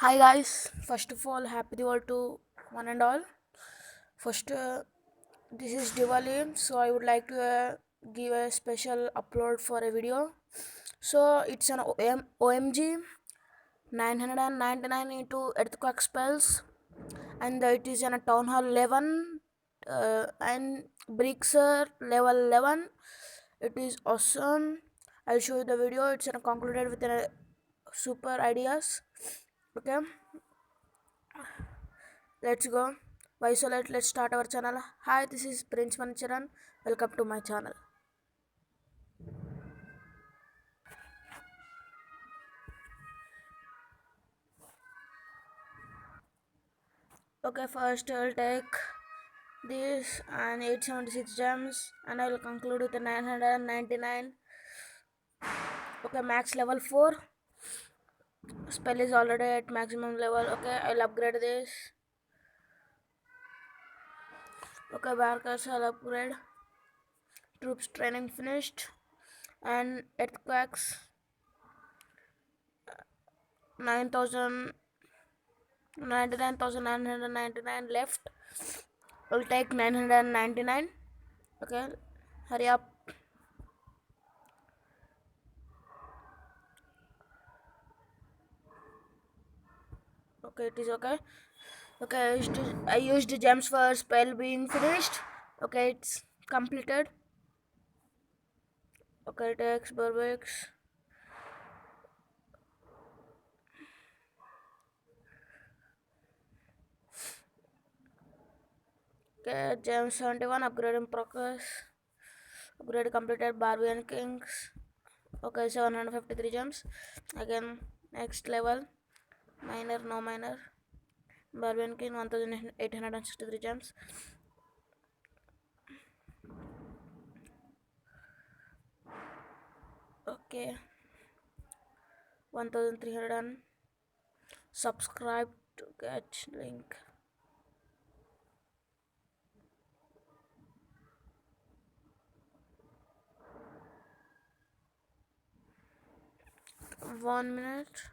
Hi guys, first of all, happy Diwali to one and all. First, this is Diwali, so I would like to give a special upload for a video. So it's an OMG 999 into earthquake spells, and it is in a town hall 11 and bricks level 11. It is awesome. I'll show you the video. It's concluded with a super ideas. Okay, let's go. Why so let's start our channel. Hi, this is Prince Manicharan. Welcome to my channel. Okay, first I'll take this and 876 gems, and I will conclude with the 999. Okay, max level 4. Spell is already at maximum level. Okay, I'll upgrade this. Okay, barkers I'll upgrade. Troops training finished, and earthquakes 9,000 99,999 left. I'll take 999. Okay, hurry up. Okay, it is okay. Okay, I used gems for spell being finished. Okay, it's completed. Okay, takes Burbex. Okay, gems 71 upgrade in progress. Upgrade completed. Barbarian Kings. Okay, 753 gems. Again, next level. Minor, no minor. Barbarian King 1863 gems. Okay, 1300. Subscribe to get link. One minute.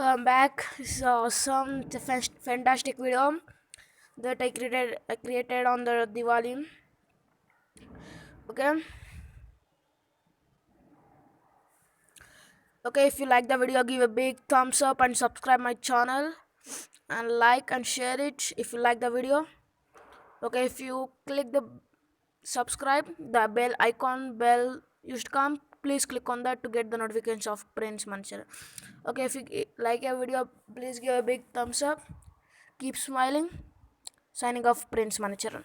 I'm back. This is awesome. It's a fantastic video that I created on the Diwali. Okay. Okay, if you like the video, give a big thumbs up and subscribe my channel and like and share it if you like the video. Okay, if you click the subscribe, the bell used to come, please click on that to get the notifications of Prince Manchar. Okay, if you like a video, please give a big thumbs up. Keep smiling. Signing off, Prince Manicharan.